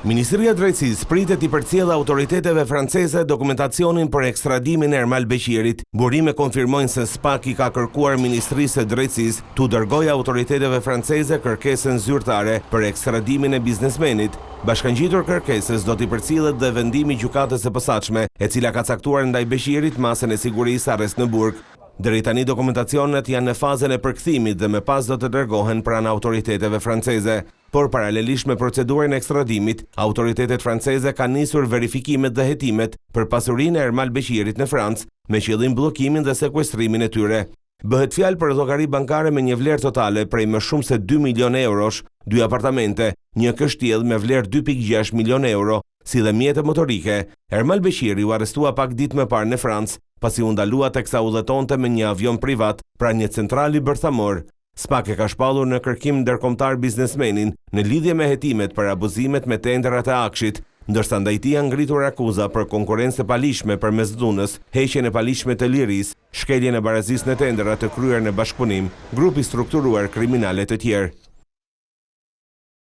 Ministria e Drejtësisë pritet i përcjellë autoriteteve franceze dokumentacionin për ekstradimin e Ermal Beqirit. Burime konfirmojnë se SPAK i ka kërkuar Ministrisë së Drejtësisë tu dërgojë autoriteteve franceze kërkesën zyrtare për ekstradimin e biznesmenit. Bashkangjitur kërkesës do t'i përcjellet dhe vendimi i gjykatës së posaçme, e cila ka caktuar ndaj Beqirit masën e sigurisë arrest në burg. Deri tani dokumentacionet janë në fazën e përkthimit dhe më pas do të dërgohen pranë autoriteteve franceze. Por paralelisht me procedurën e ekstradimit, autoritetet franceze kanë nisur verifikimet dhe hetimet për pasurinë e Ermal Beqirit në Francë, me qëllim bllokimin dhe sekuestrimin e tyre. Bëhet fjalë për llogari bankare me një vlerë totale prej më shumë se 2 milion eurosh, 2 apartamente, një kështjell me vlerë 2.6 milion euro, si dhe mjete motorike. Ermal Beqiri u arrestua pak ditë më parë në Francë, pasi u ndalua teksa udhëtonte me një avion privat pra një centrali bërthamor. SPAK e ka shpallur në kërkim ndërkombëtar biznesmenin në lidhje me hetimet për abuzimet me tenderat e Akshit, ndërsa ndaj tij janë ngritur akuza për konkurrencë të palishme përmes dhunës, heqjen e palishme të lirisë, shkeljen e barazisë në tendera të kryer në bashkëpunim, grupi strukturuar kriminale të tjerë.